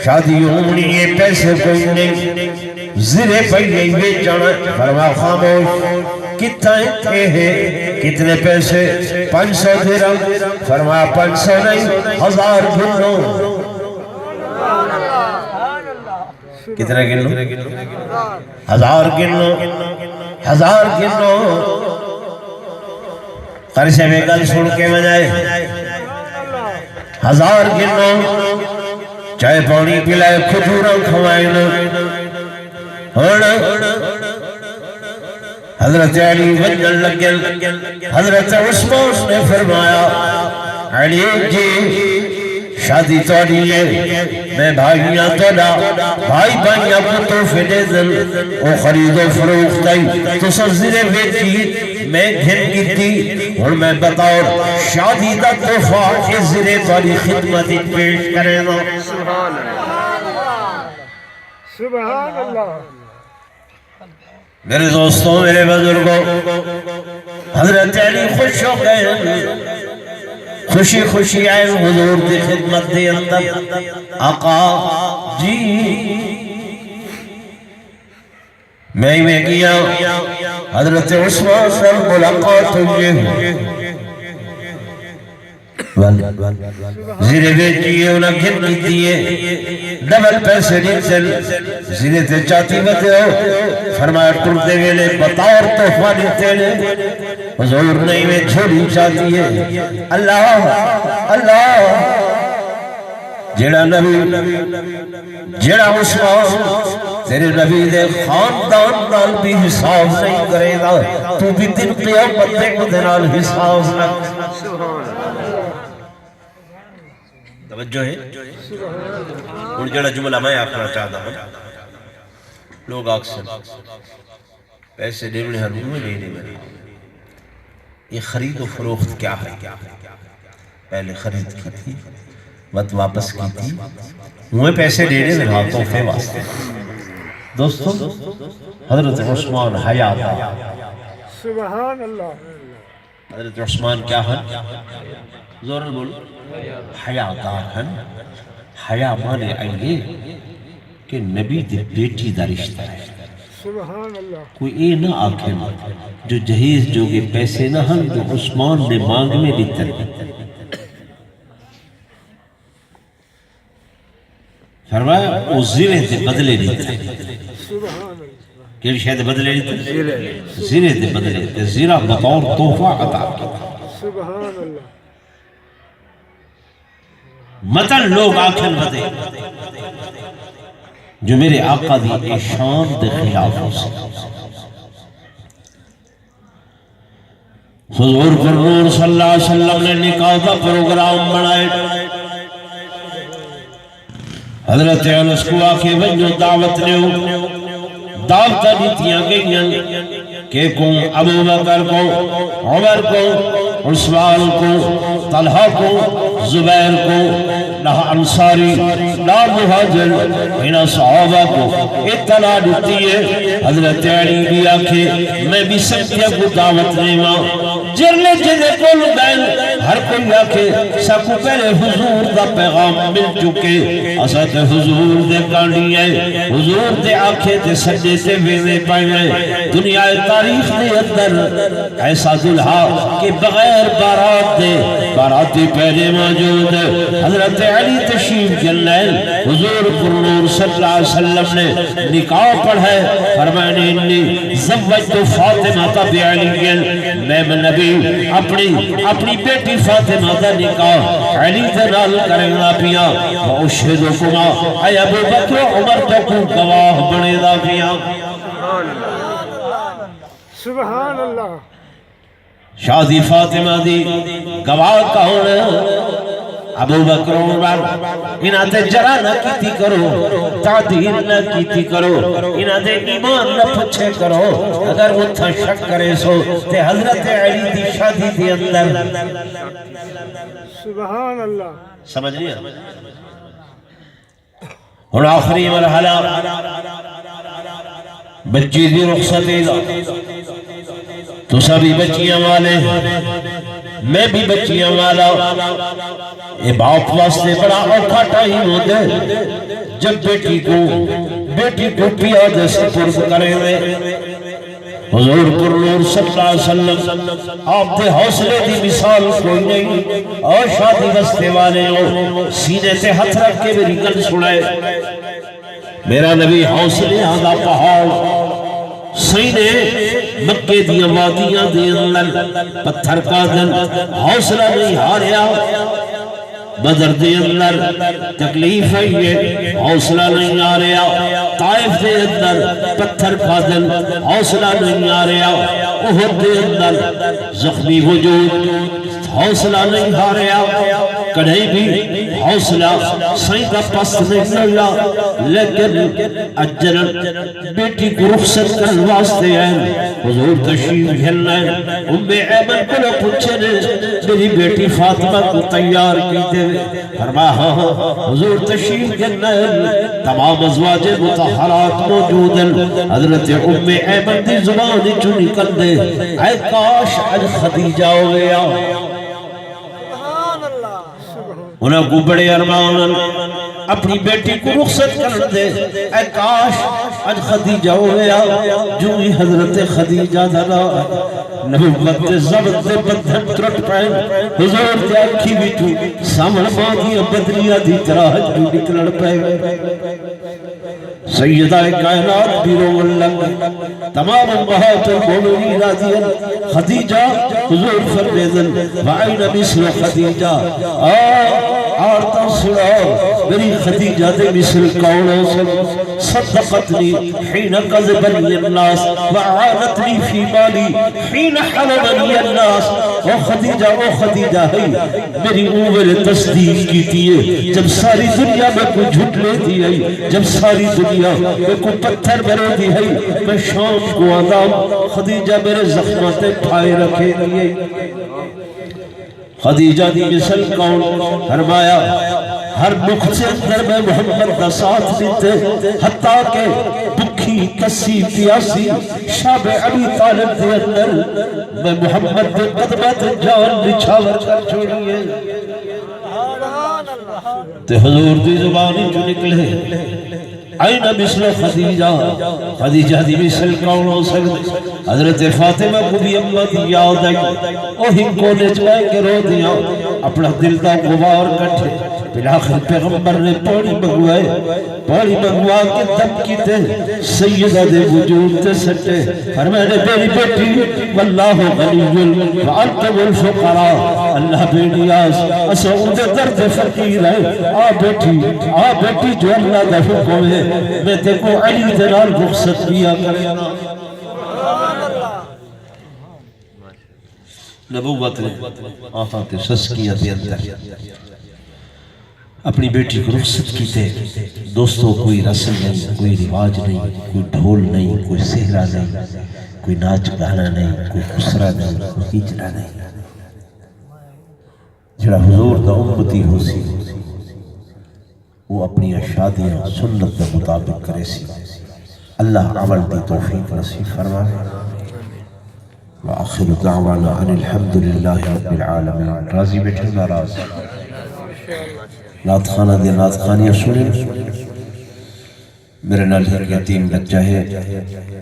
شادی ہونی ہے پیسے کوئی نہیں زرے پہلے یہ جانا فرما خاموش کتنے ہیں کتنے پیسے 500 درہم فرما 500 نہیں 1000 گنو کتنے گنو 1000 گنو 1000 گنو قرشے میں گل سن کے بجائے 1000 گنو چائے پانی پلائے کھجوراں کھوائے حضرت علی وجن لگل حضرت عثمان نے فرمایا علی جی شادی توڑی ہے میں بھائیاں توڑا بھائی بھائیاں کو تحفے دے دل او خرید و فروخت آئی تو سرزرے بیٹی میں گھن کی تھی اور میں بطور شادی دا تحفہ اس زرے توڑی خدمت پیش کرے دو سبحان اللہ سبحان اللہ میرے دوستوں میرے بزرگوں حضرت علی خوش ہو گئے خوشی خوشی آئے حضور دی خدمت دے اندر آقا جی میں گیا حضرت عثمان سے ملاقات ہوئے زیرے بیٹی ہے انہاں گھن کی دیئے ڈبل پیسے نہیں چل زیرے تے چاہتی بتے ہو فرمایا ٹرتے ویلے بطور تحفہ دیتے لے حضور نہیں میں چھوڑی چاہتی ہے اللہ جیڑا نبی جیڑا عثمان تیرے نبی دے خاندان نال بھی حساب نہیں کرے گا تو بھی دن قیامت دے مدنال حساب نہ توجہ ہے اور جڑا جملہ میں آکھنا چاہتا ہوں لوگ اکثر پیسے دینے ہر روح لینے میں یہ خرید و فروخت کیا ہے پہلے خرید کی تھی وقت واپس کی تھی وہ پیسے دینے میں رہا تحفے واسطے دوستو حضرت عثمان حیات سبحان اللہ حضرت عثمان کیا ہے زور بولو حیاتار ہیں حیا مانے آئیے کہ نبی دے بیٹی دا رشتہ ہے سبحان اللہ کوئی اے نہ آنکھیں جو جہیز جو گے پیسے نہ ہم جو عثمان نے مانگ میں لیتا ہے فرمایا او زیرے تے بدلے لیتا ہے سبحان اللہ کیلی شاید بدلے لیتا ہے زیرے تے بدلے تے زیرہ بطور تحفہ عطا کیا سبحان اللہ مطل لوگ آنکھیں بدے جو میرے آقا دی شان دے خلاف ہو سکتا حضور فرمون صلی اللہ علیہ وسلم نے نکاح کا پروگرام بنائے حضرت انس کو آکے بنجو دعوت لیو دعوتہ دیتیاں گئیں کہ کون ابو بکر کو عمر کو عثمان کو طلحہ کو زبیر کو نہ انصاری نہ مہاجر انہا صحابہ کو اطلاع دیتی ہے حضرت علی بھی آکھے میں بھی سکتیا کو دعوت نیما جرلے جدے کول گئن ہر کوئی آکھے سکو پہلے حضور دا پیغام مل چکے اسات حضور دے کانڈی ہے حضور دے آکھے تے سجے سے ویزے پائے دنیا تاریخ دے اندر ایسا دلہا کہ بغیر بارات دے باراتی پہلے موجود حضرت علی تشریف جلائل حضور پرنور صلی اللہ علیہ وسلم نے نکاح پڑھائے فرمانے انی زوجت فاطمہ تبی علی میں نبی اپنی بیٹی فاطمہ دا نکاح علی دنال کریں گا پیا وَأُشْهِدُكُمَا اے ابو بکر عمر تکو گواہ بنے دا پیا سبحان اللہ شادی فاطمہ دی گواہ کا ہونا ابو بکر عمر انہاں تے جرا نہ کیتی کرو تعدیل نہ کیتی کرو انہاں تے ایمان نہ پچھے کرو اگر وہ تھا شک کرے سو تے حضرت علی دی شادی دی اندر سبحان اللہ سمجھ لیا اور آخری مرحلہ بچی دی رخصتی دا تو سبھی بچیاں والے میں بھی بچیاں والا اے باپ واسطے بڑا اوکھا ٹائم ہوتا ہے جب بیٹی کو پیا دے سپرد کرے ہوئے حضور پر نور صلی اللہ علیہ وسلم آپ دے حوصلے دی مثال کوئی نہیں اور شادی بستے والے ہو سینے سے ہاتھ رکھ کے میری گل سنائے میرا نبی حوصلے آدھا پہاڑ سینے مکے دیا وادیاں دے اندر پتھر کا دن حوصلہ نہیں ہاریا بدر دے اندر تکلیف ہے یہ حوصلہ نہیں آ رہا طائف دے اندر پتھر کا دن حوصلہ نہیں آ رہا احد دے اندر زخمی وجود حوصلہ نہیں آ رہا کڑھائی بھی حوصلہ سیدہ پست نہیں لگا لیکن اجر بیٹی کو رخصت کر واسطے ہیں حضور تشریف گھلنا ہے ایمن کو لو پوچھے نے میری بیٹی فاطمہ کو تیار کی دے فرمایا حضور تشریف گھلنا ہے تمام ازواج مطہرات موجود ہیں حضرت ایمن دی زبان جو نکل دے اے کاش اج خدیجہ ہو گیا انہاں کو بڑے ارمان اپنی بیٹی کو رخصت کر دے اے کاش اج خدیجہ ہو گیا جو ہی حضرت خدیجہ دھلا نبوت دے زبط دے بدھن ترٹ پائے حضور دے اکھی بھی تو سامن ماں بدریہ دی طرح جو نکلڑ پائے سیدہ کائنات بیرو اللہ تمام امہات المومنین راضیاں خدیجہ حضور فرمیدن وعین مثل خدیجہ آرتا سناؤ میری خدیجہ دے مثل کونوں سے صدقتنی حین قذبنی الناس وعانتنی فی مالی حین حلمنی الناس او خدیجہ ہے میری اول تصدیق کی تیئے جب ساری دنیا میں کوئی جھٹ لیتی ہے جب ساری دنیا میں کوئی پتھر بھرے دی ہے میں شام کو آدام خدیجہ میرے زخمات پھائے رکھے دیئے خدیجہ دی مثل کون فرمایا ہر مخ سے اندر میں محمد کا ساتھ دیتے حتیٰ کہ بکھی کسی پیاسی شاب ابی طالب دے اندر میں محمد دے قدمت جان بچھاور کر چھوڑیے تے حضور دی زبانی جو نکلے آئین مثل خدیجہ دی مثل کون ہو سکتے حضرت فاطمہ کو بھی امت یاد آئی اوہی کونے چلائے کے رو دیا اپنا دل دا غبار کٹھے بلاخر پیغمبر نے پانی منگوا کے دم کی تے سیدہ دے وجود تے سٹے فرمائے میری بیٹی واللہ غنی وانتم الفقراء اللہ بے نیاز اسا اندے درد فقیر ہے آ بیٹی جو اللہ دا حکم ہے میں تے کو علی دلال رخصت کیا کرنا نبوت نے آہاں تے سسکیہ دے اندر اپنی بیٹی کو رخصت کی تھے دوستوں کوئی رسم نہیں کوئی رواج نہیں کوئی ڈھول نہیں کوئی سہرہ نہیں کوئی ناچ گانا نہیں کوئی خسرہ نہیں کوئی ہجرہ نہیں جڑا حضور دا امتی ہو سی وہ اپنی شادیاں سنت کے مطابق کرے سی اللہ عمل دی توفیق نصیب فرمائے وآخر دعوانا ان الحمدللہ رب العالمین راضی بیٹھے ناراض نات خانہ دے نات خانیاں سنیں میرے نال ایک یتیم بچہ ہے